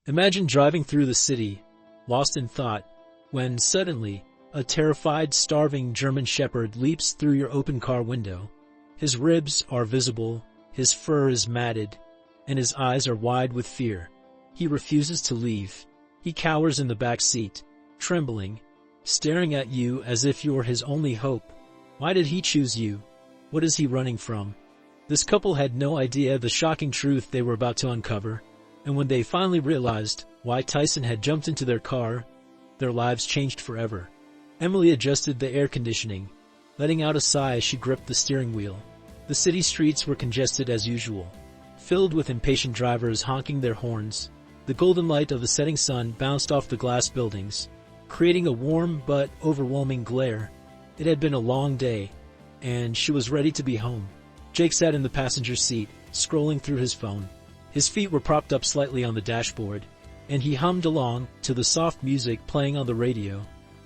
Imagine driving through the city, lost in thought, when suddenly, a terrified, starving German shepherd leaps through your open car window. His ribs are visible, his fur is matted, and his eyes are wide with fear. He refuses to leave. He cowers in the back seat, trembling, staring at you as if you're his only hope. Why did he choose you? What is he running from? This couple had no idea the shocking truth they were about to uncover, and when they finally realized why Tyson had jumped into their car, their lives changed forever. Emily adjusted the air conditioning, letting out a sigh as she gripped the steering wheel. The city streets were congested as usual, filled with impatient drivers honking their horns. The golden light of the setting sun bounced off the glass buildings, creating a warm but overwhelming glare. It had been a long day, and she was ready to be home. Jake sat in the passenger seat, scrolling through his phone. His feet were propped up slightly on the dashboard, and he hummed along to the soft music playing on the radio.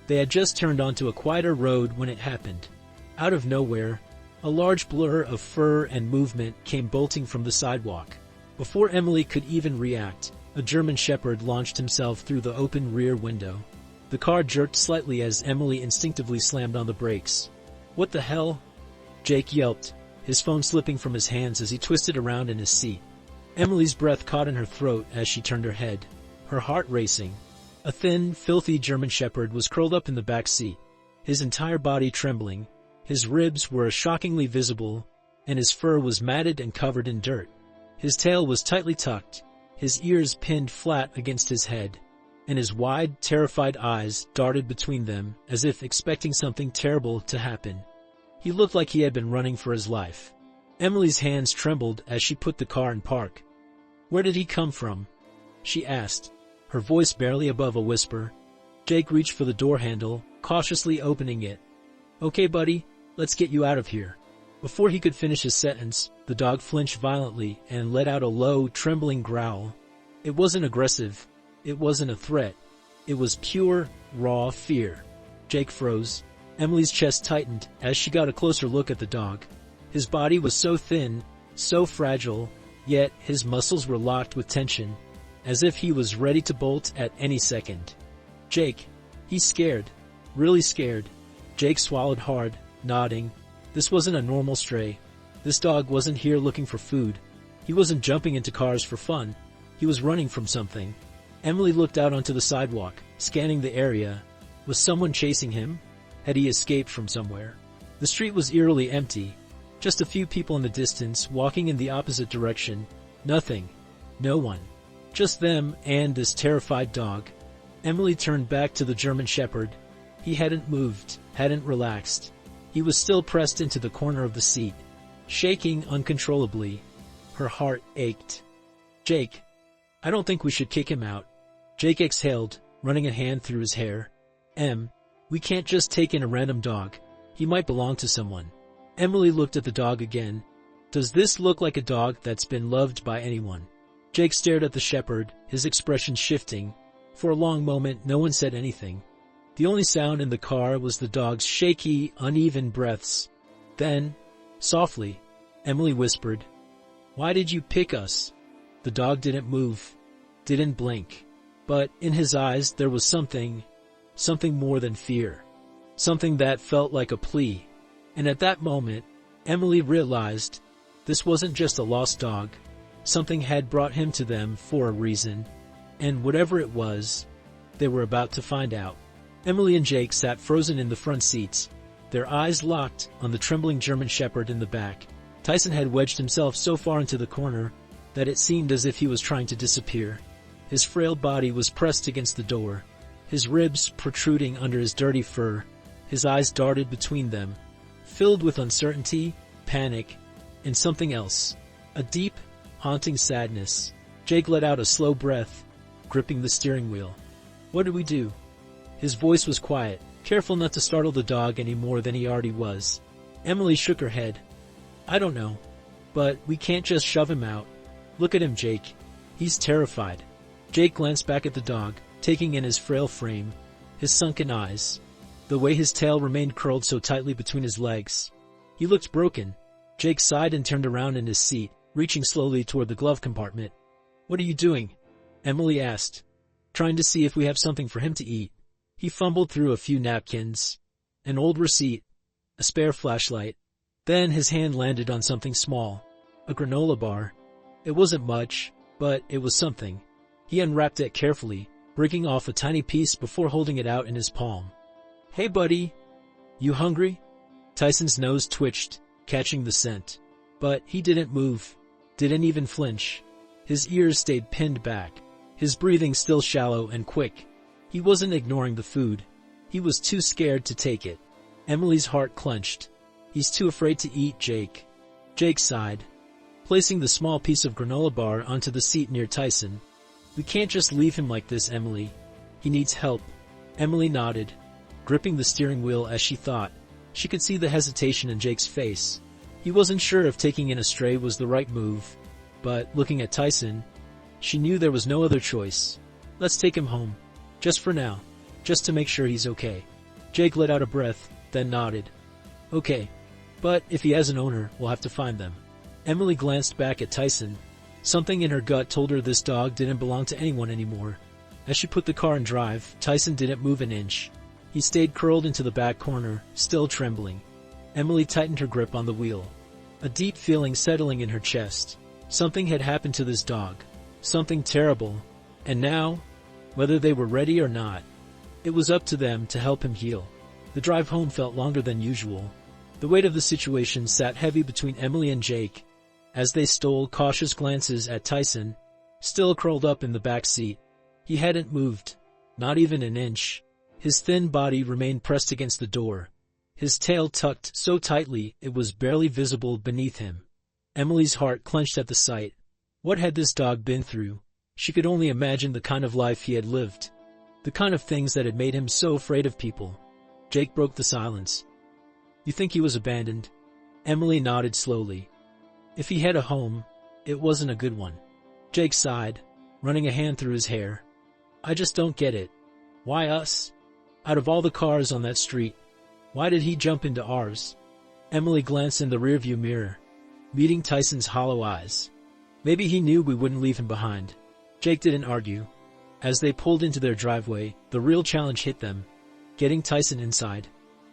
They had just turned onto a quieter road when it happened. Out of nowhere, a large blur of fur and movement came bolting from the sidewalk. Before Emily could even react, a German shepherd launched himself through the open rear window. The car jerked slightly as Emily instinctively slammed on the brakes. "What the hell?" Jake yelped, his phone slipping from his hands as he twisted around in his seat. Emily's breath caught in her throat as she turned her head, her heart racing. A thin, filthy German shepherd was curled up in the back seat, his entire body trembling. His ribs were shockingly visible, and his fur was matted and covered in dirt. His tail was tightly tucked, his ears pinned flat against his head, and his wide, terrified eyes darted between them as if expecting something terrible to happen. He looked like he had been running for his life. Emily's hands trembled as she put the car in park. "Where did he come from?" she asked, her voice barely above a whisper. Jake reached for the door handle, cautiously opening it. "Okay, buddy, let's get you out of here." Before he could finish his sentence, the dog flinched violently and let out a low, trembling growl. It wasn't aggressive. It wasn't a threat. It was pure, raw fear. Jake froze. Emily's chest tightened as she got a closer look at the dog. His body was so thin, so fragile, yet his muscles were locked with tension, as if he was ready to bolt at any second. "Jake, he's scared. Really scared." Jake swallowed hard, nodding. This wasn't a normal stray. This dog wasn't here looking for food. He wasn't jumping into cars for fun. He was running from something. Emily looked out onto the sidewalk, scanning the area. Was someone chasing him? Had he escaped from somewhere? The street was eerily empty. Just a few people in the distance, walking in the opposite direction. Nothing. No one. Just them and this terrified dog. Emily turned back to the German shepherd. He hadn't moved, hadn't relaxed. He was still pressed into the corner of the seat, shaking uncontrollably. Her heart ached. "Jake, I don't think we should kick him out." Jake exhaled, running a hand through his hair. We can't just take in a random dog. He might belong to someone." Emily looked at the dog again. "Does this look like a dog that's been loved by anyone?" Jake stared at the shepherd, his expression shifting. For a long moment, no one said anything. The only sound in the car was the dog's shaky, uneven breaths. Then, softly, Emily whispered, "Why did you pick us?" The dog didn't move, didn't blink. But in his eyes there was something more than fear. Something that felt like a plea. And at that moment, Emily realized this wasn't just a lost dog. Something had brought him to them for a reason. And whatever it was, they were about to find out. Emily and Jake sat frozen in the front seats, their eyes locked on the trembling German shepherd in the back. Tyson had wedged himself so far into the corner that it seemed as if he was trying to disappear. His frail body was pressed against the door, his ribs protruding under his dirty fur. His eyes darted between them, filled with uncertainty, panic, and something else. A deep, haunting sadness. Jake let out a slow breath, gripping the steering wheel. "What do we do?" His voice was quiet, careful not to startle the dog any more than he already was. Emily shook her head. "I don't know. But we can't just shove him out. Look at him, Jake. He's terrified." Jake glanced back at the dog, taking in his frail frame, his sunken eyes, the way his tail remained curled so tightly between his legs. He looked broken. Jake sighed and turned around in his seat, reaching slowly toward the glove compartment. "What are you doing?" Emily asked, trying to see if we have something for him to eat. He fumbled through a few napkins, an old receipt, a spare flashlight. Then his hand landed on something small, a granola bar. It wasn't much, but it was something. He unwrapped it carefully, breaking off a tiny piece before holding it out in his palm. "Hey buddy, you hungry?" Tyson's nose twitched, catching the scent. But he didn't move, didn't even flinch. His ears stayed pinned back, his breathing still shallow and quick. He wasn't ignoring the food. He was too scared to take it. Emily's heart clenched. "He's too afraid to eat, Jake." Jake sighed, placing the small piece of granola bar onto the seat near Tyson. "We can't just leave him like this, Emily. He needs help." Emily nodded, gripping the steering wheel as she thought. She could see the hesitation in Jake's face. He wasn't sure if taking in a stray was the right move, but looking at Tyson, she knew there was no other choice. "Let's take him home. Just for now. Just to make sure he's okay." Jake let out a breath, then nodded. "Okay. But if he has an owner, we'll have to find them." Emily glanced back at Tyson. Something in her gut told her this dog didn't belong to anyone anymore. As she put the car in drive, Tyson didn't move an inch. He stayed curled into the back corner, still trembling. Emily tightened her grip on the wheel. A deep feeling settling in her chest. Something had happened to this dog. Something terrible. And now, whether they were ready or not, it was up to them to help him heal. The drive home felt longer than usual. The weight of the situation sat heavy between Emily and Jake, as they stole cautious glances at Tyson, still curled up in the back seat. He hadn't moved, not even an inch. His thin body remained pressed against the door, his tail tucked so tightly it was barely visible beneath him. Emily's heart clenched at the sight. What had this dog been through? She could only imagine the kind of life he had lived, the kind of things that had made him so afraid of people. Jake broke the silence. "You think he was abandoned?" Emily nodded slowly. "If he had a home, it wasn't a good one." Jake sighed, running a hand through his hair. "I just don't get it. Why us? Out of all the cars on that street, why did he jump into ours?" Emily glanced in the rearview mirror, meeting Tyson's hollow eyes. Maybe he knew we wouldn't leave him behind. Jake didn't argue. As they pulled into their driveway, the real challenge hit them, getting Tyson inside.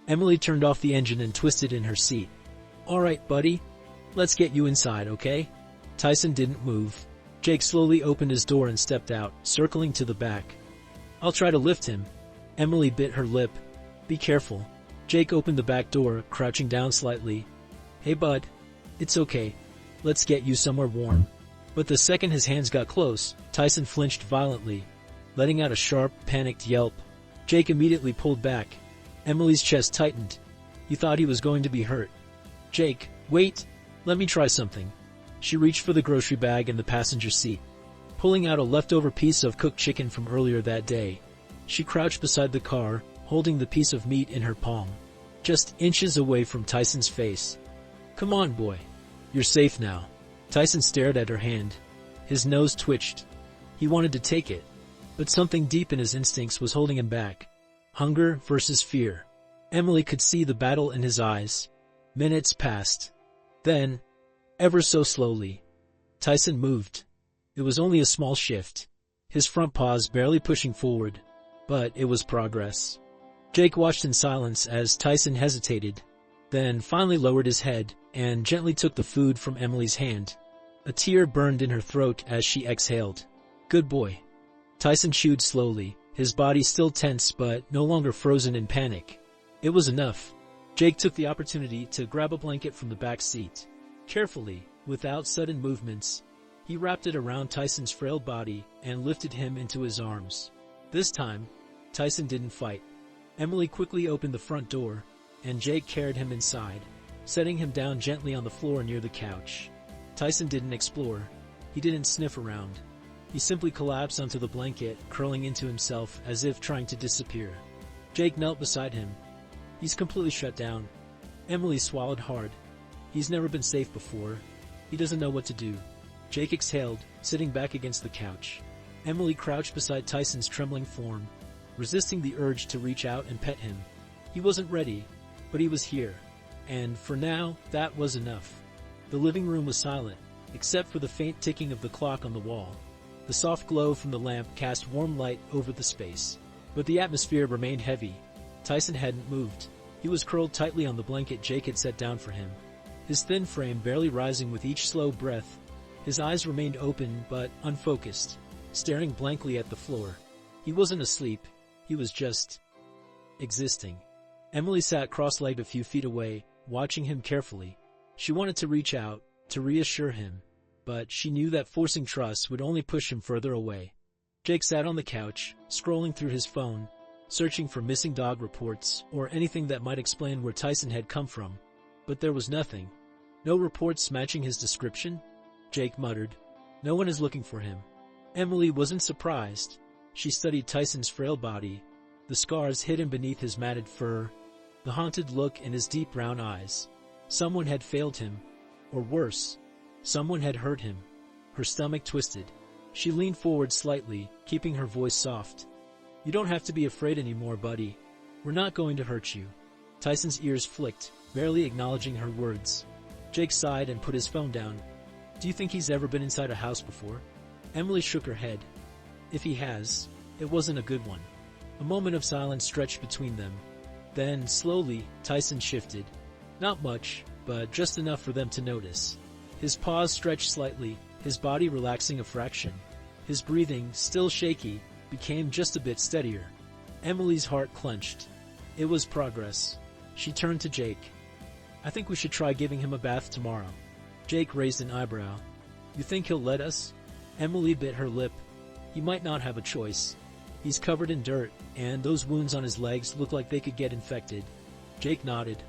Emily turned off the engine and twisted in her seat. "All right, buddy. Let's get you inside, okay?" Tyson didn't move. Jake slowly opened his door and stepped out, circling to the back. "I'll try to lift him." Emily bit her lip. "Be careful." Jake opened the back door, crouching down slightly. "Hey bud, it's okay. Let's get you somewhere warm." But the second his hands got close, Tyson flinched violently, letting out a sharp, panicked yelp. Jake immediately pulled back. Emily's chest tightened. "You thought he was going to be hurt." "Jake, wait, let me try something." She reached for the grocery bag in the passenger seat, pulling out a leftover piece of cooked chicken from earlier that day. She crouched beside the car, holding the piece of meat in her palm, just inches away from Tyson's face. "Come on, boy. You're safe now." Tyson stared at her hand. His nose twitched. He wanted to take it, but something deep in his instincts was holding him back. Hunger versus fear. Emily could see the battle in his eyes. Minutes passed. Then, ever so slowly, Tyson moved. It was only a small shift, his front paws barely pushing forward, but it was progress. Jake watched in silence as Tyson hesitated, then finally lowered his head and gently took the food from Emily's hand. A tear burned in her throat as she exhaled. "Good boy." Tyson chewed slowly, his body still tense but no longer frozen in panic. It was enough. Jake took the opportunity to grab a blanket from the back seat. Carefully, without sudden movements, he wrapped it around Tyson's frail body and lifted him into his arms. This time, Tyson didn't fight. Emily quickly opened the front door, and Jake carried him inside, setting him down gently on the floor near the couch. Tyson didn't explore. He didn't sniff around. He simply collapsed onto the blanket, curling into himself as if trying to disappear. Jake knelt beside him. "He's completely shut down." Emily swallowed hard. "He's never been safe before. He doesn't know what to do." Jake exhaled, sitting back against the couch. Emily crouched beside Tyson's trembling form, resisting the urge to reach out and pet him. He wasn't ready, but he was here. And for now, that was enough. The living room was silent, except for the faint ticking of the clock on the wall. The soft glow from the lamp cast warm light over the space. But the atmosphere remained heavy. Tyson hadn't moved. He was curled tightly on the blanket Jake had set down for him, his thin frame barely rising with each slow breath. His eyes remained open but unfocused, staring blankly at the floor. He wasn't asleep. He was just existing. Emily sat cross-legged a few feet away, watching him carefully. She wanted to reach out, to reassure him, but she knew that forcing trust would only push him further away. Jake sat on the couch, scrolling through his phone, searching for missing dog reports or anything that might explain where Tyson had come from. But there was nothing. No reports matching his description? Jake muttered. No one is looking for him. Emily wasn't surprised. She studied Tyson's frail body, the scars hidden beneath his matted fur, the haunted look in his deep brown eyes. Someone had failed him, or worse, someone had hurt him. Her stomach twisted. She leaned forward slightly, keeping her voice soft. You don't have to be afraid anymore, buddy. We're not going to hurt you. Tyson's ears flicked, barely acknowledging her words. Jake sighed and put his phone down. Do you think he's ever been inside a house before? Emily shook her head. If he has, it wasn't a good one. A moment of silence stretched between them. Then, slowly, Tyson shifted. Not much, but just enough for them to notice. His paws stretched slightly, his body relaxing a fraction. His breathing, still shaky, became just a bit steadier. Emily's heart clenched. It was progress. She turned to Jake. I think we should try giving him a bath tomorrow. Jake raised an eyebrow. You think he'll let us? Emily bit her lip. He might not have a choice. He's covered in dirt, and those wounds on his legs look like they could get infected. Jake nodded.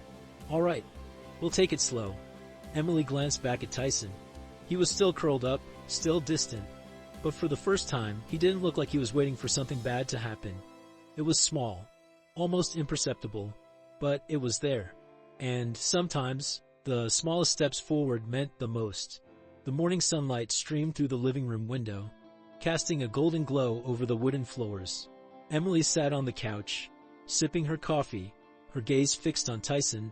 All right, we'll take it slow. Emily glanced back at Tyson. He was still curled up, still distant. But for the first time, he didn't look like he was waiting for something bad to happen. It was small, almost imperceptible, but it was there. And sometimes, the smallest steps forward meant the most. The morning sunlight streamed through the living room window, casting a golden glow over the wooden floors. Emily sat on the couch, sipping her coffee, her gaze fixed on Tyson,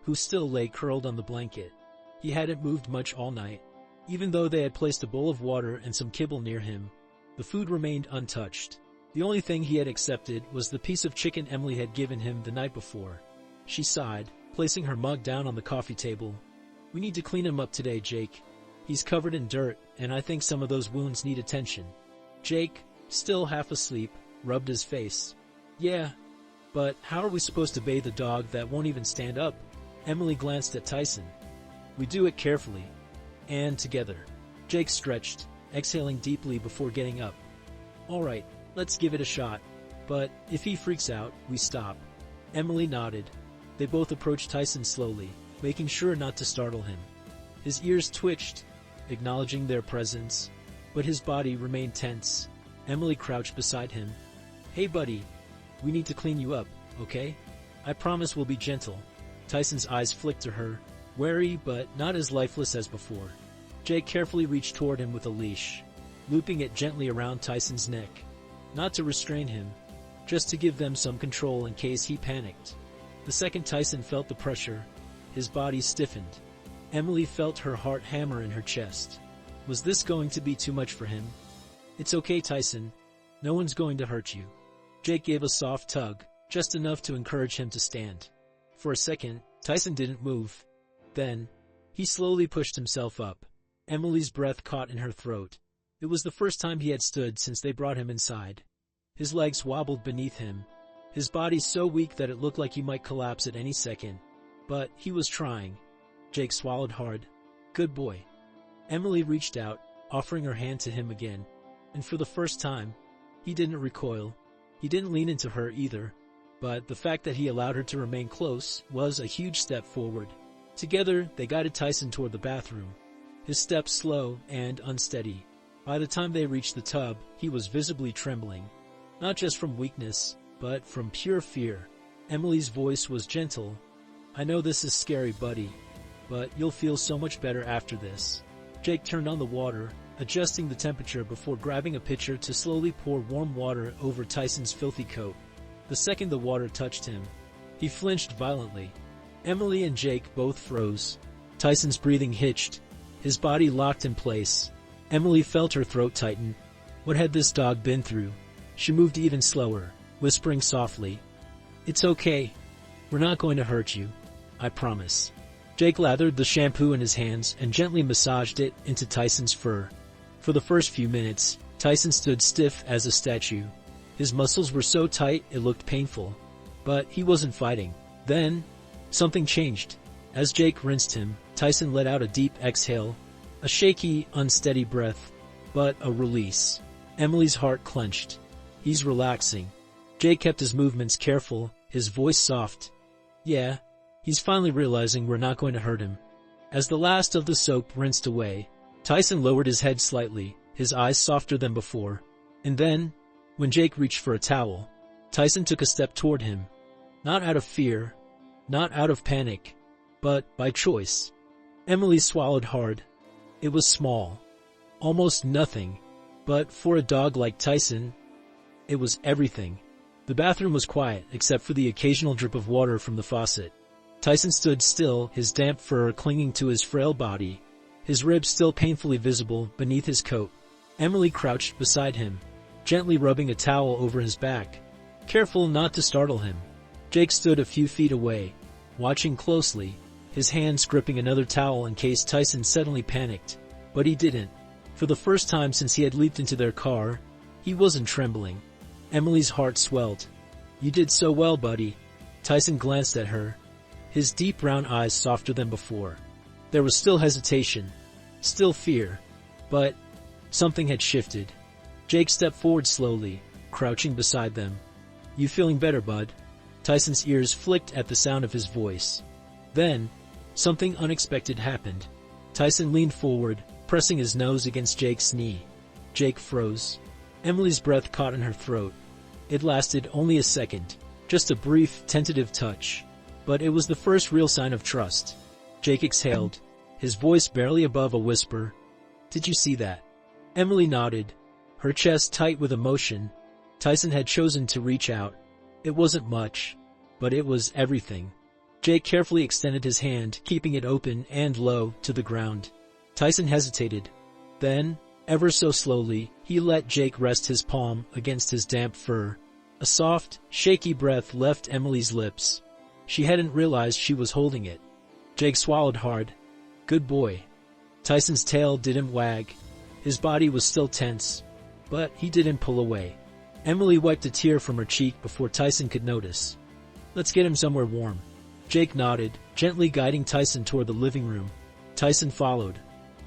who still lay curled on the blanket. He hadn't moved much all night. Even though they had placed a bowl of water and some kibble near him, the food remained untouched. The only thing he had accepted was the piece of chicken Emily had given him the night before. She sighed, placing her mug down on the coffee table. We need to clean him up today, Jake. He's covered in dirt, and I think some of those wounds need attention. Jake, still half asleep, rubbed his face. Yeah, but how are we supposed to bathe a dog that won't even stand up? Emily glanced at Tyson. We do it carefully. And together. Jake stretched, exhaling deeply before getting up. All right, let's give it a shot. But if he freaks out, we stop. Emily nodded. They both approached Tyson slowly, making sure not to startle him. His ears twitched, acknowledging their presence, but his body remained tense. Emily crouched beside him. Hey buddy, we need to clean you up, okay? I promise we'll be gentle. Tyson's eyes flicked to her, wary but not as lifeless as before. Jake carefully reached toward him with a leash, looping it gently around Tyson's neck. Not to restrain him, just to give them some control in case he panicked. The second Tyson felt the pressure, his body stiffened. Emily felt her heart hammer in her chest. Was this going to be too much for him? It's okay, Tyson. No one's going to hurt you. Jake gave a soft tug, just enough to encourage him to stand. For a second, Tyson didn't move. Then, he slowly pushed himself up. Emily's breath caught in her throat. It was the first time he had stood since they brought him inside. His legs wobbled beneath him, his body so weak that it looked like he might collapse at any second. But he was trying. Jake swallowed hard. Good boy. Emily reached out, offering her hand to him again. And for the first time, he didn't recoil. He didn't lean into her either. But the fact that he allowed her to remain close was a huge step forward. Together, they guided Tyson toward the bathroom, his steps slow and unsteady. By the time they reached the tub, he was visibly trembling, not just from weakness, but from pure fear. Emily's voice was gentle. I know this is scary, buddy, but you'll feel so much better after this. Jake turned on the water, adjusting the temperature before grabbing a pitcher to slowly pour warm water over Tyson's filthy coat. The second the water touched him, he flinched violently. Emily and Jake both froze. Tyson's breathing hitched, his body locked in place. Emily felt her throat tighten. What had this dog been through? She moved even slower, whispering softly, "It's okay. We're not going to hurt you. I promise." Jake lathered the shampoo in his hands and gently massaged it into Tyson's fur. For the first few minutes, Tyson stood stiff as a statue. His muscles were so tight it looked painful. But he wasn't fighting. Then, something changed. As Jake rinsed him, Tyson let out a deep exhale, a shaky, unsteady breath, but a release. Emily's heart clenched. He's relaxing. Jake kept his movements careful, his voice soft. Yeah, he's finally realizing we're not going to hurt him. As the last of the soap rinsed away, Tyson lowered his head slightly, his eyes softer than before. And then, when Jake reached for a towel, Tyson took a step toward him. Not out of fear, not out of panic, but by choice. Emily swallowed hard. It was small. Almost nothing. But for a dog like Tyson, it was everything. The bathroom was quiet, except for the occasional drip of water from the faucet. Tyson stood still, his damp fur clinging to his frail body, his ribs still painfully visible beneath his coat. Emily crouched beside him, gently rubbing a towel over his back, careful not to startle him. Jake stood a few feet away, watching closely, his hands gripping another towel in case Tyson suddenly panicked. But he didn't. For the first time since he had leaped into their car, he wasn't trembling. Emily's heart swelled. "You did so well, buddy." Tyson glanced at her, his deep brown eyes softer than before. There was still hesitation, still fear, but something had shifted. Jake stepped forward slowly, crouching beside them. "You feeling better, bud?" Tyson's ears flicked at the sound of his voice. Then, something unexpected happened. Tyson leaned forward, pressing his nose against Jake's knee. Jake froze. Emily's breath caught in her throat. It lasted only a second, just a brief, tentative touch. But it was the first real sign of trust. Jake exhaled, his voice barely above a whisper. "Did you see that?" Emily nodded, her chest tight with emotion. Tyson had chosen to reach out. It wasn't much, but it was everything. Jake carefully extended his hand, keeping it open and low to the ground. Tyson hesitated. Then, ever so slowly, he let Jake rest his palm against his damp fur. A soft, shaky breath left Emily's lips. She hadn't realized she was holding it. Jake swallowed hard. "Good boy." Tyson's tail didn't wag. His body was still tense, but he didn't pull away. Emily wiped a tear from her cheek before Tyson could notice. "Let's get him somewhere warm." Jake nodded, gently guiding Tyson toward the living room. Tyson followed.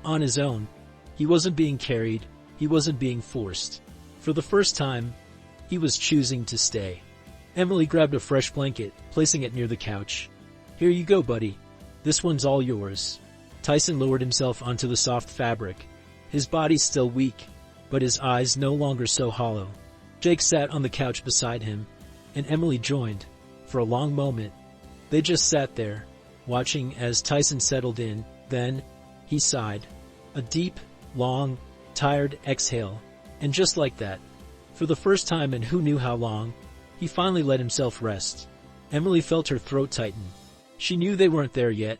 On his own. He wasn't being carried. He wasn't being forced. For the first time, he was choosing to stay. Emily grabbed a fresh blanket, placing it near the couch. "Here you go, buddy. This one's all yours." Tyson lowered himself onto the soft fabric, his body still weak, but his eyes no longer so hollow. Jake sat on the couch beside him, and Emily joined. For a long moment, they just sat there, watching as Tyson settled in. Then, he sighed. A deep, long, tired exhale, and just like that, for the first time in who knew how long, he finally let himself rest. Emily felt her throat tighten. She knew they weren't there yet.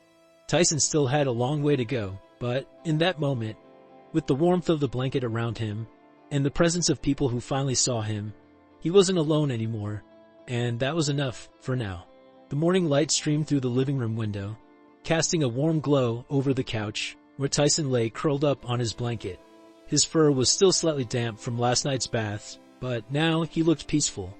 Tyson still had a long way to go, but in that moment, with the warmth of the blanket around him, and the presence of people who finally saw him, he wasn't alone anymore, and that was enough for now. The morning light streamed through the living room window, casting a warm glow over the couch, where Tyson lay curled up on his blanket. His fur was still slightly damp from last night's bath, but now he looked peaceful.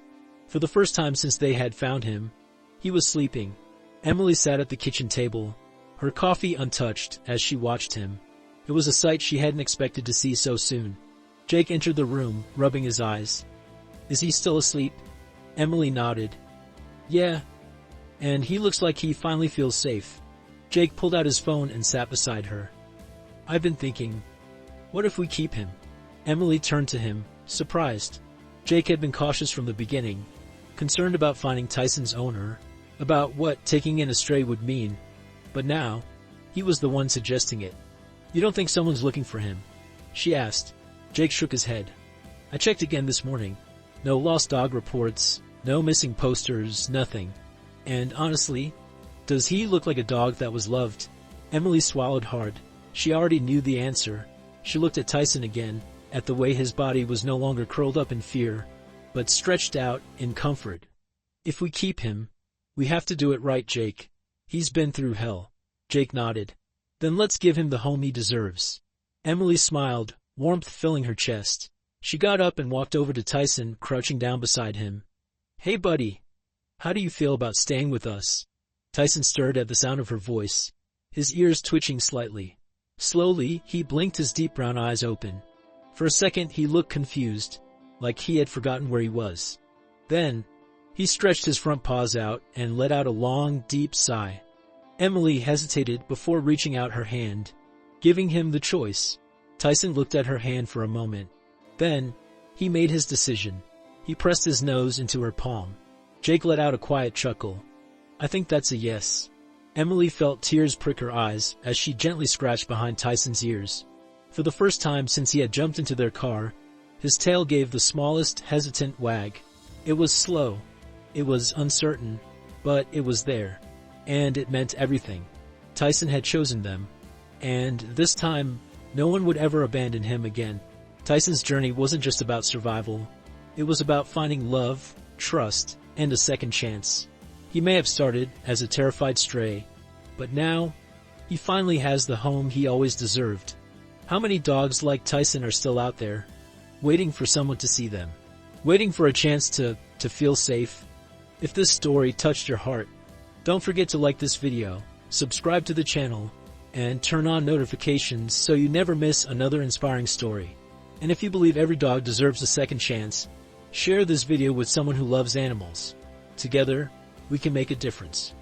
For the first time since they had found him, he was sleeping. Emily sat at the kitchen table, her coffee untouched as she watched him. It was a sight she hadn't expected to see so soon. Jake entered the room, rubbing his eyes. "Is he still asleep?" Emily nodded. "Yeah, and he looks like he finally feels safe." Jake pulled out his phone and sat beside her. "I've been thinking, what if we keep him?" Emily turned to him, surprised. Jake had been cautious from the beginning, concerned about finding Tyson's owner, about what taking in a stray would mean. But now, he was the one suggesting it. "You don't think someone's looking for him?" she asked. Jake shook his head. "I checked again this morning. No lost dog reports, no missing posters, nothing. And honestly, does he look like a dog that was loved?" Emily swallowed hard. She already knew the answer. She looked at Tyson again, at the way his body was no longer curled up in fear, but stretched out in comfort. "If we keep him, we have to do it right, Jake. He's been through hell." Jake nodded. "Then let's give him the home he deserves." Emily smiled, warmth filling her chest. She got up and walked over to Tyson, crouching down beside him. "Hey, buddy. How do you feel about staying with us?" Tyson stirred at the sound of her voice, his ears twitching slightly. Slowly, he blinked his deep brown eyes open. For a second, he looked confused, like he had forgotten where he was. Then, he stretched his front paws out and let out a long, deep sigh. Emily hesitated before reaching out her hand, giving him the choice. Tyson looked at her hand for a moment. Then, he made his decision. He pressed his nose into her palm. Jake let out a quiet chuckle. "I think that's a yes." Emily felt tears prick her eyes as she gently scratched behind Tyson's ears. For the first time since he had jumped into their car, his tail gave the smallest hesitant wag. It was slow. It was uncertain, but it was there. And it meant everything. Tyson had chosen them. And this time, no one would ever abandon him again. Tyson's journey wasn't just about survival. It was about finding love, trust, and a second chance. He may have started as a terrified stray, but now, he finally has the home he always deserved. How many dogs like Tyson are still out there, waiting for someone to see them, waiting for a chance to feel safe? If this story touched your heart, don't forget to like this video, subscribe to the channel, and turn on notifications so you never miss another inspiring story. And if you believe every dog deserves a second chance, share this video with someone who loves animals. Together, we can make a difference.